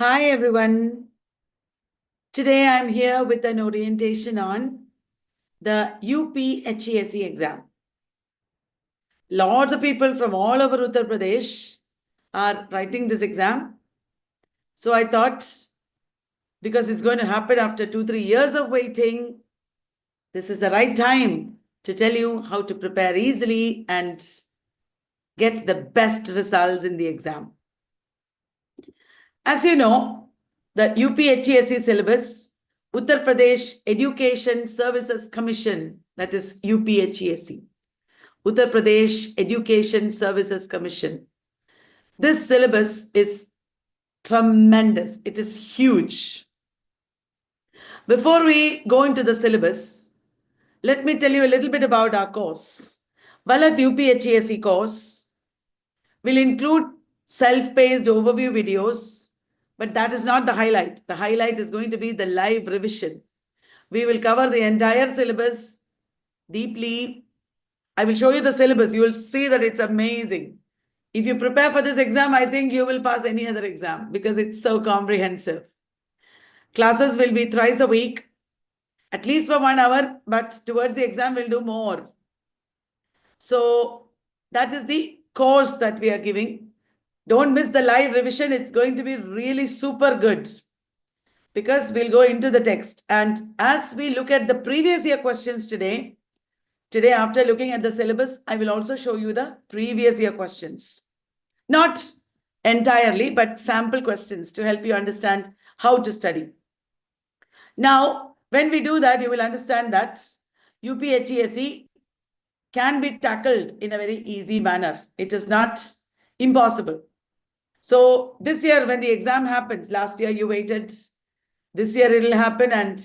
Hi everyone. Today I'm here with an orientation on the UPHESC exam. Lots of people from all over Uttar Pradesh are writing this exam. So I thought, because it's going to happen after 2-3 years of waiting, this is the right time to tell you how to prepare easily and get the best results in the exam. As you know, the UPHESC syllabus, Uttar Pradesh Education Services Commission, that is UPHESC, Uttar Pradesh Education Services Commission. This syllabus is tremendous. It is huge. Before we go into the syllabus, let me tell you a little bit about our course. Valat UPHESC course will include self-paced overview videos, but that is not the highlight. The highlight is going to be the live revision. We will cover the entire syllabus deeply. I will show you the syllabus. You will see that it's amazing. If you prepare for this exam, I think you will pass any other exam because it's so comprehensive. Classes will be thrice a week, at least for 1 hour, but towards the exam, we'll do more. So that is the course that we are giving. Don't miss the live revision. It's going to be really super good because we'll go into the text. And as we look at the previous year questions today, after looking at the syllabus, I will also show you the previous year questions. Not entirely, but sample questions to help you understand how to study. Now, when we do that, you will understand that UPHESC can be tackled in a very easy manner. It is not impossible. So this year, when the exam happens, last year you waited, this year it will happen, and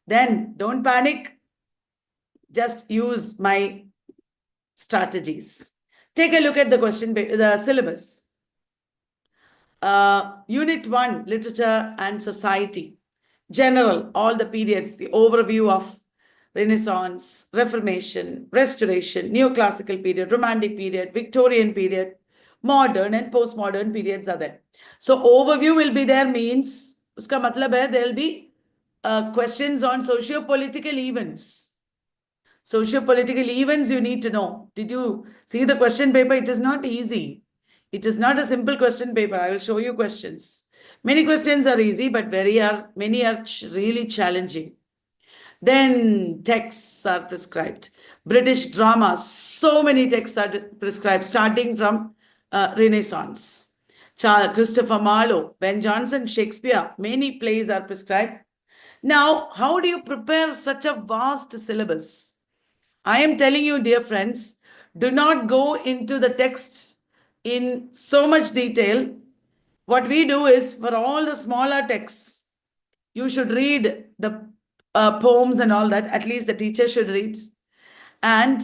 then don't panic. Just use my strategies. Take a look at the question, the syllabus. Unit 1, Literature and Society. General, all the periods, the overview of Renaissance, Reformation, Restoration, Neoclassical period, Romantic period, Victorian period, modern and postmodern periods are there. So overview will be there, means uska matlab hai there will be questions on socio-political events. Socio-political events you need to know. Did you see the question paper? It is not easy. It is not a simple question paper. I will show you questions. Many questions are easy, but many are really challenging. Then texts are prescribed. British drama, so many texts are prescribed, starting from Renaissance. Christopher Marlowe, Ben Jonson, Shakespeare, many plays are prescribed. Now, how do you prepare such a vast syllabus? I am telling you, dear friends, do not go into the texts in so much detail. What we do is, for all the smaller texts, you should read the poems and all that. At least the teacher should read. And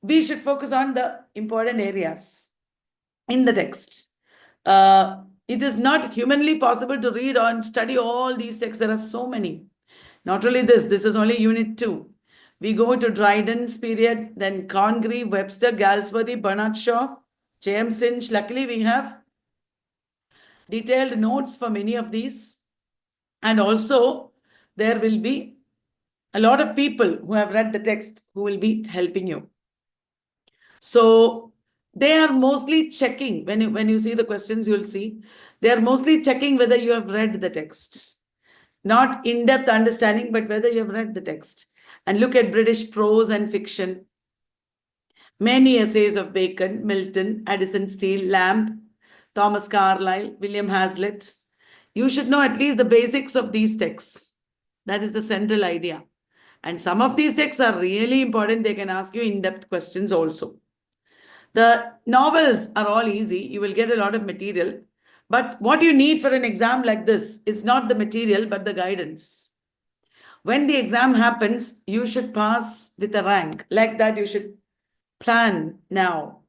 we should focus on the important areas in the text. It is not humanly possible to read or study all these texts. There are so many. Not only this is only unit 2. We go to Dryden's period, then Congreve, Webster, Galsworthy, Bernard Shaw, J.M. Synge. Luckily, we have detailed notes for many of these. And also, there will be a lot of people who have read the text who will be helping you. So they are mostly checking. When you see the questions, you'll see they are mostly checking whether you have read the text. Not in-depth understanding, but whether you have read the text. And look at British prose and fiction. Many essays of Bacon, Milton, Addison Steele, Lamb, Thomas Carlyle, William Hazlitt. You should know at least the basics of these texts. That is the central idea. And some of these texts are really important. They can ask you in-depth questions also. The novels are all easy. You will get a lot of material. But what you need for an exam like this is not the material, but the guidance. When the exam happens, you should pass with a rank. Like that, you should plan now.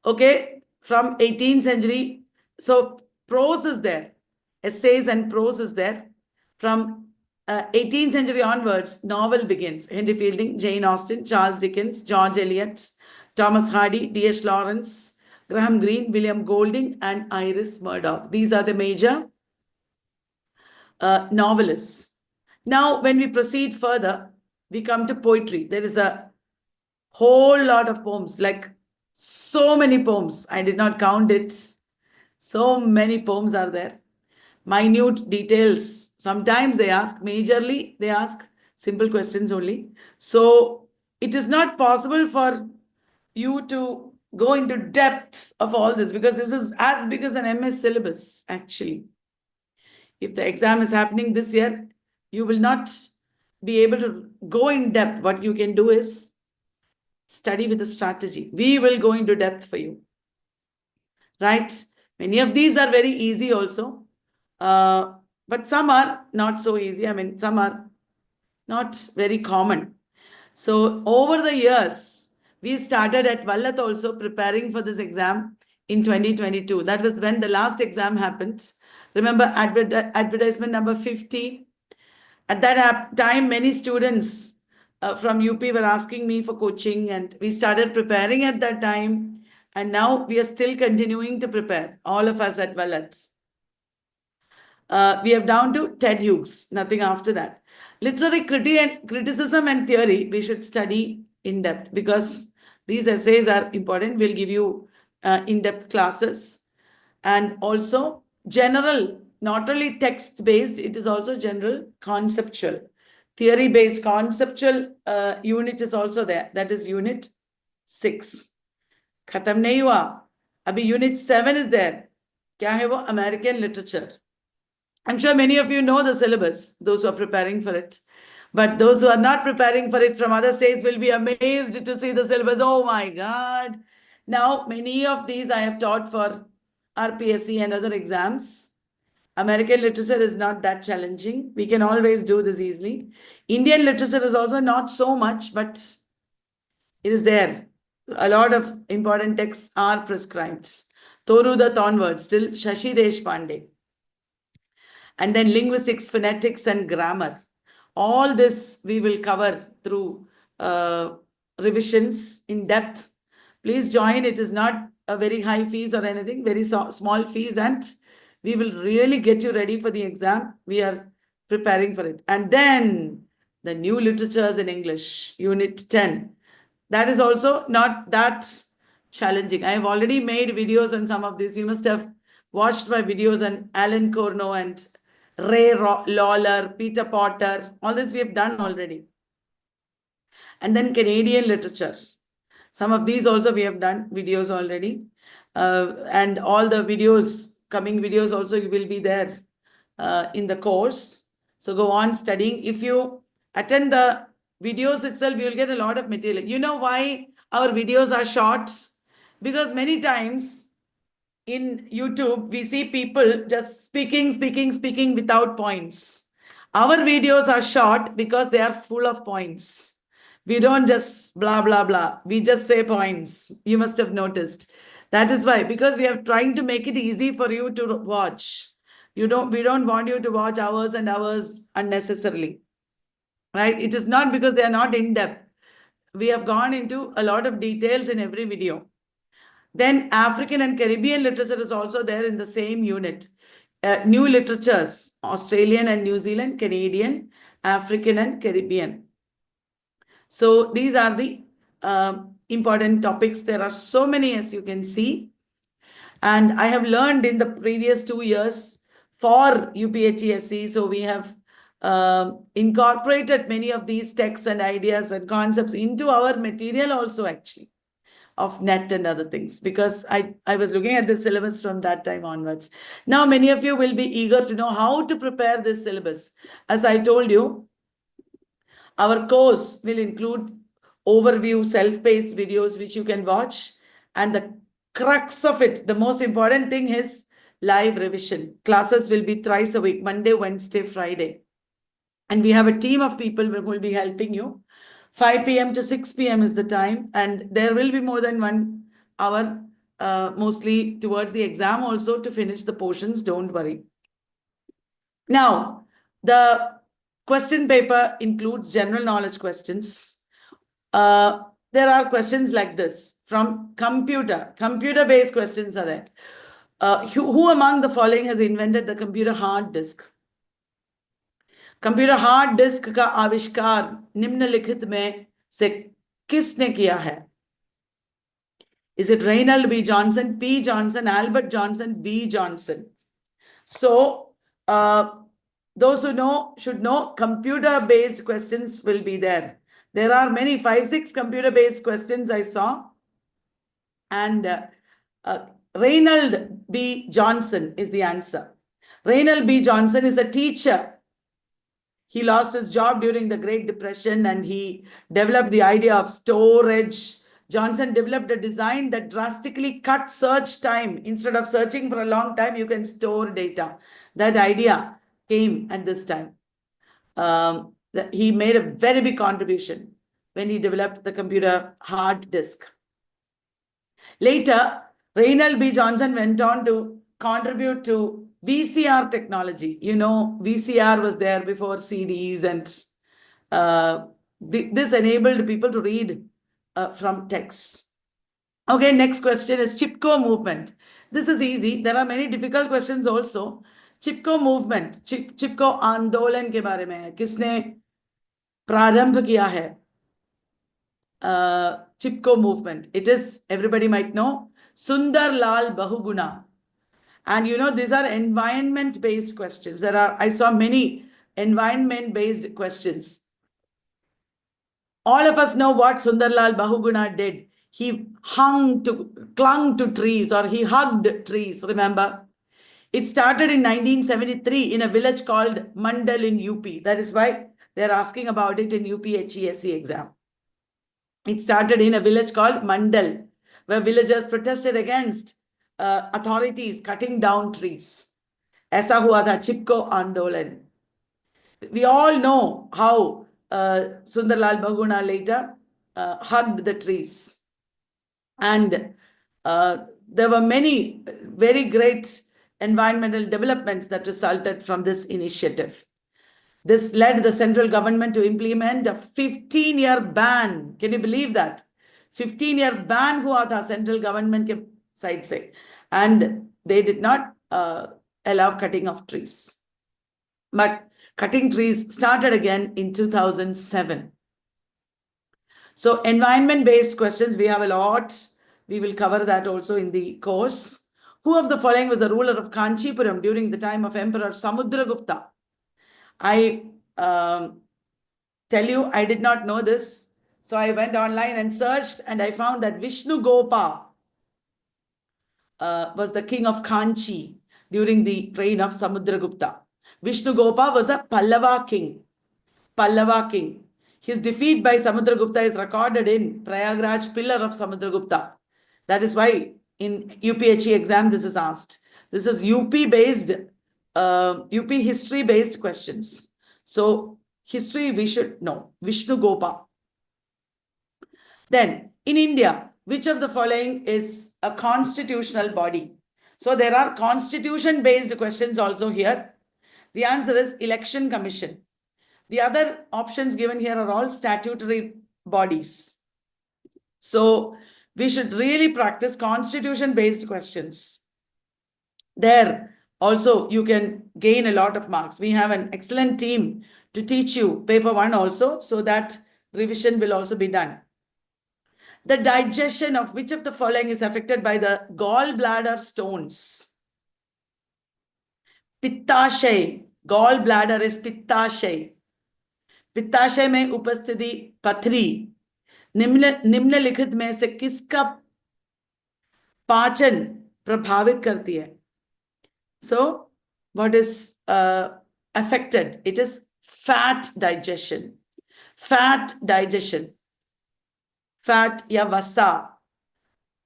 Okay, from 18th century. So prose is there. Essays and prose is there. From 18th century onwards, novel begins. Henry Fielding, Jane Austen, Charles Dickens, George Eliot, Thomas Hardy, D.H. Lawrence, Graham Greene, William Golding, and Iris Murdoch. These are the major novelists. Now, when we proceed further, we come to poetry. There is a whole lot of poems, like so many poems. I did not count it. So many poems are there. Minute details. Sometimes they ask, majorly, they ask simple questions only. So it is not possible for you to go into depth of all this because this is as big as an MS syllabus, actually. If the exam is happening this year, you will not be able to go in depth. What you can do is study with a strategy. We will go into depth for you. Right? Many of these are very easy also. But some are not so easy. I mean, some are not very common. So over the years, we started at Vallat also preparing for this exam in 2022. That was when the last exam happened. Remember advertisement number 50? At that time, many students from UP were asking me for coaching, and we started preparing at that time. And now we are still continuing to prepare, all of us at Vallat. We have down to Ted Hughes, nothing after that. Literary criticism and theory, we should study in depth because these essays are important. We'll give you in-depth classes. And also general, not only text-based, it is also general conceptual. Theory-based conceptual unit is also there. That is unit 6. Khatam nahi hua. Abhi unit 7 is there. Kya hai wo? American literature. I'm sure many of you know the syllabus, those who are preparing for it. But those who are not preparing for it from other states will be amazed to see the syllabus. Oh my God. Now, many of these I have taught for RPSC and other exams. American literature is not that challenging. We can always do this easily. Indian literature is also not so much, but it is there. A lot of important texts are prescribed. Toru the Thornword, still Shashi Deshpande. And then linguistics, phonetics, and grammar. All this we will cover through revisions in depth. Please join. It is not a very high fees or anything, very small fees, and we will really get you ready for the exam. We are preparing for it. And then the new literatures in English, unit 10. That is also not that challenging. I have already made videos on some of these. You must have watched my videos on Alan Corno and Ray Lawler, Peter Potter. All this we have done already. And then Canadian literature. Some of these also we have done videos already. And all the videos, coming videos also will be there in the course. So go on studying. If you attend the videos itself, you will get a lot of material. You know why our videos are short? Because many times in YouTube, we see people just speaking without points. Our videos are short because they are full of points. We don't just blah, blah, blah. We just say points. You must have noticed. That is why, because we are trying to make it easy for you to watch. We don't want you to watch hours and hours unnecessarily. Right? It is not because they are not in depth. We have gone into a lot of details in every video. Then African and Caribbean literature is also there in the same unit. New literatures, Australian and New Zealand, Canadian, African and Caribbean. So these are the important topics. There are so many, as you can see. And I have learned in the previous 2 years for UPHESC. So we have incorporated many of these texts and ideas and concepts into our material also, actually, of NET and other things, because I was looking at the syllabus from that time onwards. Now, many of you will be eager to know how to prepare this syllabus. As I told you, our course will include overview, self-paced videos, which you can watch. And the crux of it, the most important thing is live revision. Classes will be thrice a week, Monday, Wednesday, Friday. And we have a team of people who will be helping you. 5 p.m. to 6 p.m. is the time. And there will be more than 1 hour, mostly towards the exam also, to finish the portions. Don't worry. Now, the question paper includes general knowledge questions. There are questions like this from computer-based questions are there. Who among the following has invented the computer hard disk? Computer hard disk का आविष्कार निम्नलिखित में से किसने किया है? Is it Reynold B. Johnson, P. Johnson, Albert Johnson, B. Johnson? So, those who know should know computer-based questions will be there. There are many, 5-6 computer-based questions I saw. And Reynold B. Johnson is the answer. Reynold B. Johnson is a teacher. He lost his job during the Great Depression and he developed the idea of storage. Johnson developed a design that drastically cut search time. Instead of searching for a long time, you can store data. That idea came at this time. He made a very big contribution when he developed the computer hard disk. Later, Reynold B. Johnson went on to contribute to VCR technology. You know, VCR was there before CDs, and this enabled people to read from texts. Okay, next question is Chipko movement. This is easy. There are many difficult questions also. Chipko movement, Chipko आंदोलन के बारे में है. किसने प्रारंभ किया है? Chipko movement. It is, everybody might know, Sundar Lal Bahuguna. And you know, these are environment-based questions. I saw many environment-based questions. All of us know what Sundar Lal Bahuguna did. He clung to trees, or he hugged trees, remember? It started in 1973 in a village called Mandal in UP. That is why they're asking about it in UPHESC exam. It started in a village called Mandal, where villagers protested against authorities cutting down trees. ऐसा हुआ था चिपको आंदोलन. We all know how Sundar Lal Bahuguna later hugged the trees. And there were many very great environmental developments that resulted from this initiative. This led the central government to implement a 15-year ban. Can you believe that? 15-year ban हुआ था central government के side से. And they did not allow cutting of trees. But cutting trees started again in 2007. So environment-based questions, we have a lot. We will cover that also in the course. Who of the following was the ruler of Kanchipuram during the time of Emperor Samudragupta? I tell you, I did not know this. So I went online and searched, and I found that Vishnu Gopa was the king of Kanchi during the reign of Samudragupta. Vishnu Gopa was a Pallava king. Pallava king. His defeat by Samudragupta is recorded in Prayagraj Pillar of Samudragupta. That is why in UPHE exam this is asked. This is UP-based, UP history-based questions. So history we should know. Vishnu Gopa. Then in India, which of the following is a constitutional body? So there are constitution-based questions also here. The answer is Election Commission. The other options given here are all statutory bodies. So we should really practice constitution-based questions. There also you can gain a lot of marks. We have an excellent team to teach you paper 1 also, so that revision will also be done. The digestion of which of the following is affected by the gallbladder stones? Pittashay. Gallbladder is Pittashay. पित्ताशय में उपस्थिति पथरी निम्नलिखित में से किसका पाचन प्रभावित करती है? So what is affected? It is fat digestion. Fat digestion. Fat ya vasa.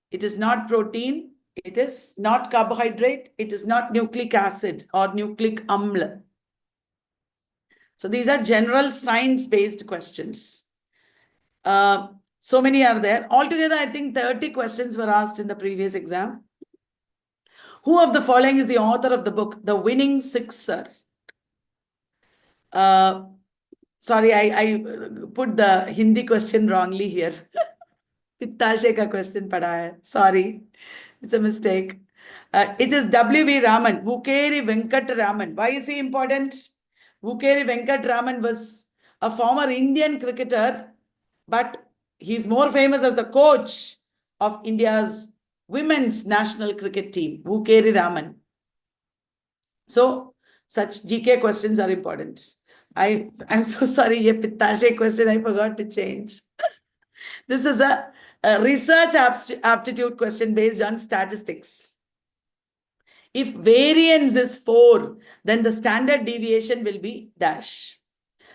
It is not protein. It is not carbohydrate. It is not nucleic acid or nucleic amla. So these are general science-based questions. So many are there. Altogether, I think 30 questions were asked in the previous exam. Who of the following is the author of the book, The Winning Sixer? Sorry, I put the Hindi question wrongly here. Pittashay ka question pada hai. Sorry, it's a mistake. It is W.V. Raman, Vukeri Venkat Raman. Why is he important? Vukeri Venkatraman was a former Indian cricketer, but he's more famous as the coach of India's women's national cricket team, Vukeri Raman. So such GK questions are important. I'm so sorry, ye Pittashe question I forgot to change. This is a research aptitude question based on statistics. If variance is 4, then the standard deviation will be dash.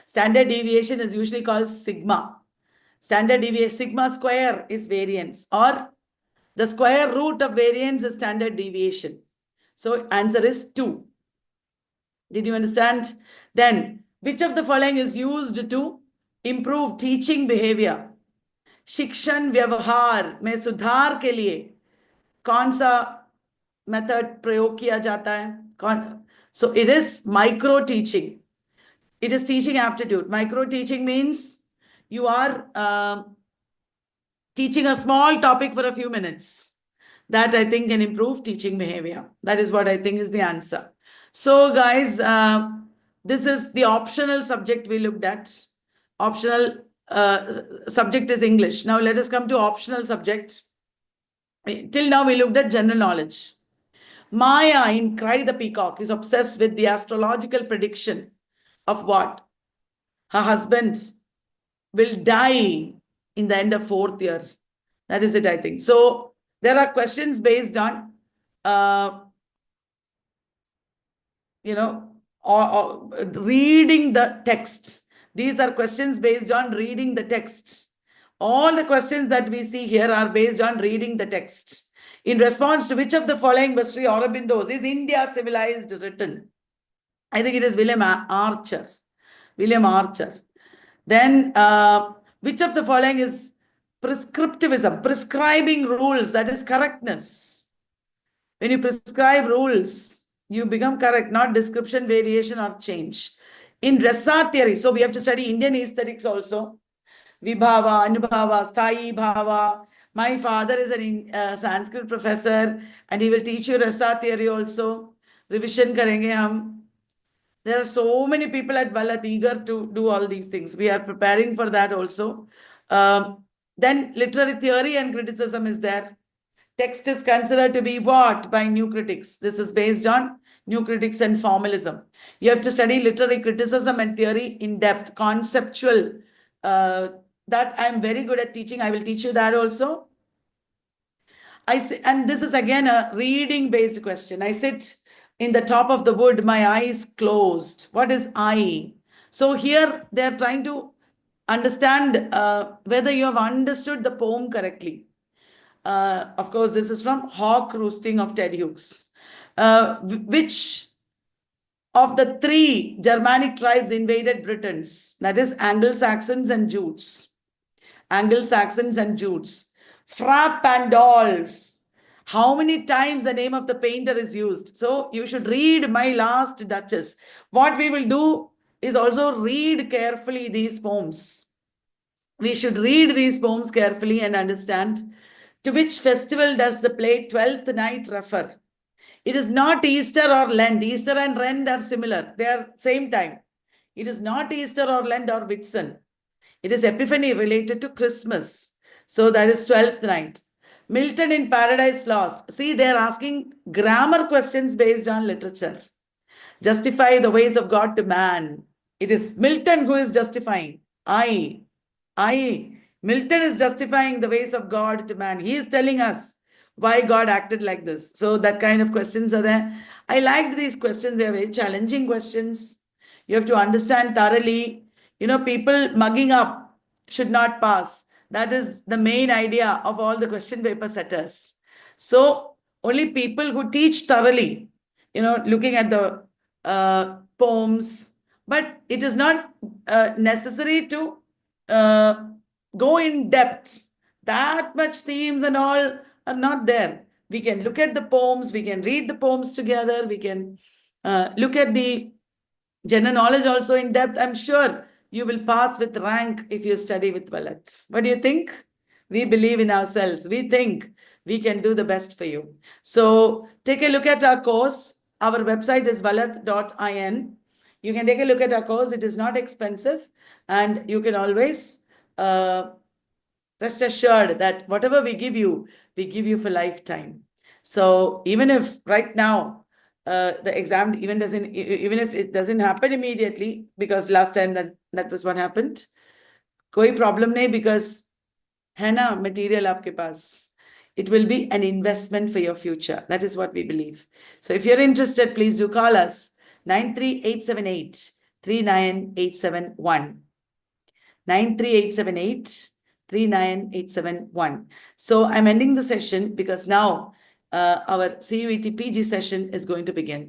Standard deviation is usually called sigma. Standard deviation, sigma square is variance, or the square root of variance is standard deviation. So answer is 2. Did you understand? Then, which of the following is used to improve teaching behavior? शिक्षण व्यवहार में सुधार के लिए कौन सा method प्रयोग किया जाता है? So it is micro teaching. It is teaching aptitude. Micro teaching means you are teaching a small topic for a few minutes. That I think can improve teaching behavior. That is what I think is the answer. So guys, this is the optional subject we looked at. Optional subject is English. Now let us come to optional subject. Till now we looked at general knowledge. Maya in Cry the Peacock is obsessed with the astrological prediction of what? Her husband will die in the end of 4th year. That is it, I think. So there are questions based on, or reading the text. These are questions based on reading the text. All the questions that we see here are based on reading the text. In response to which of the following was Sri Aurobindo's Is India Civilized written? I think it is William Archer. William Archer. Then, which of the following is prescriptivism? Prescribing rules, that is correctness. When you prescribe rules, you become correct, not description, variation, or change. In Rasa theory, so we have to study Indian aesthetics also. Vibhava, Anubhava, Sthayi Bhava. My father is a Sanskrit professor and he will teach you Rasa theory also. Revision karenge hum. There are so many people at Bhalat eager to do all these things. We are preparing for that also. Then literary theory and criticism is there. Text is considered to be what by new critics? This is based on new critics and formalism. You have to study literary criticism and theory in depth, conceptual. That I'm very good at teaching. I will teach you that also. And this is again a reading based question. I sit in the top of the wood, my eyes closed. What is eye? So here they're trying to understand whether you have understood the poem correctly. Of course, this is from Hawk Roosting of Ted Hughes. Which of the 3 Germanic tribes invaded Britons? That is Anglo-Saxons and Jutes. Anglo-Saxons and Jutes. Frapp and Dolph. How many times the name of the painter is used? So you should read My Last Duchess. What we will do is also read carefully these poems. We should read these poems carefully and understand. To which festival does the play Twelfth Night refer? It is not Easter or Lent. Easter and Lent are similar. They are same time. It is not Easter or Lent or Whitsun. It is Epiphany related to Christmas. So that is 12th night. Milton in Paradise Lost. See, they are asking grammar questions based on literature. Justify the ways of God to man. It is Milton who is justifying. Milton is justifying the ways of God to man. He is telling us why God acted like this. So that kind of questions are there. I liked these questions. They are very challenging questions. You have to understand thoroughly. People mugging up should not pass. That is the main idea of all the question paper setters. So only people who teach thoroughly, looking at the poems, but it is not necessary to go in depth. That much themes and all are not there. We can look at the poems, we can read the poems together, we can look at the general knowledge also in depth. I'm sure you will pass with rank if you study with Bhalat. What do you think? We believe in ourselves. We think we can do the best for you. So take a look at our course. Our website is bhalat.in. You can take a look at our course. It is not expensive, and you can always rest assured that whatever we give you for lifetime. So even if right now the exam even if it doesn't happen immediately, because last time that was what happened, koi problem nahi, because hai na material aapke paas. It will be an investment for your future. That is what we believe. So if you're interested, please do call us 93878 39871. 93878 39871. So I'm ending the session because now our CUET PG session is going to begin.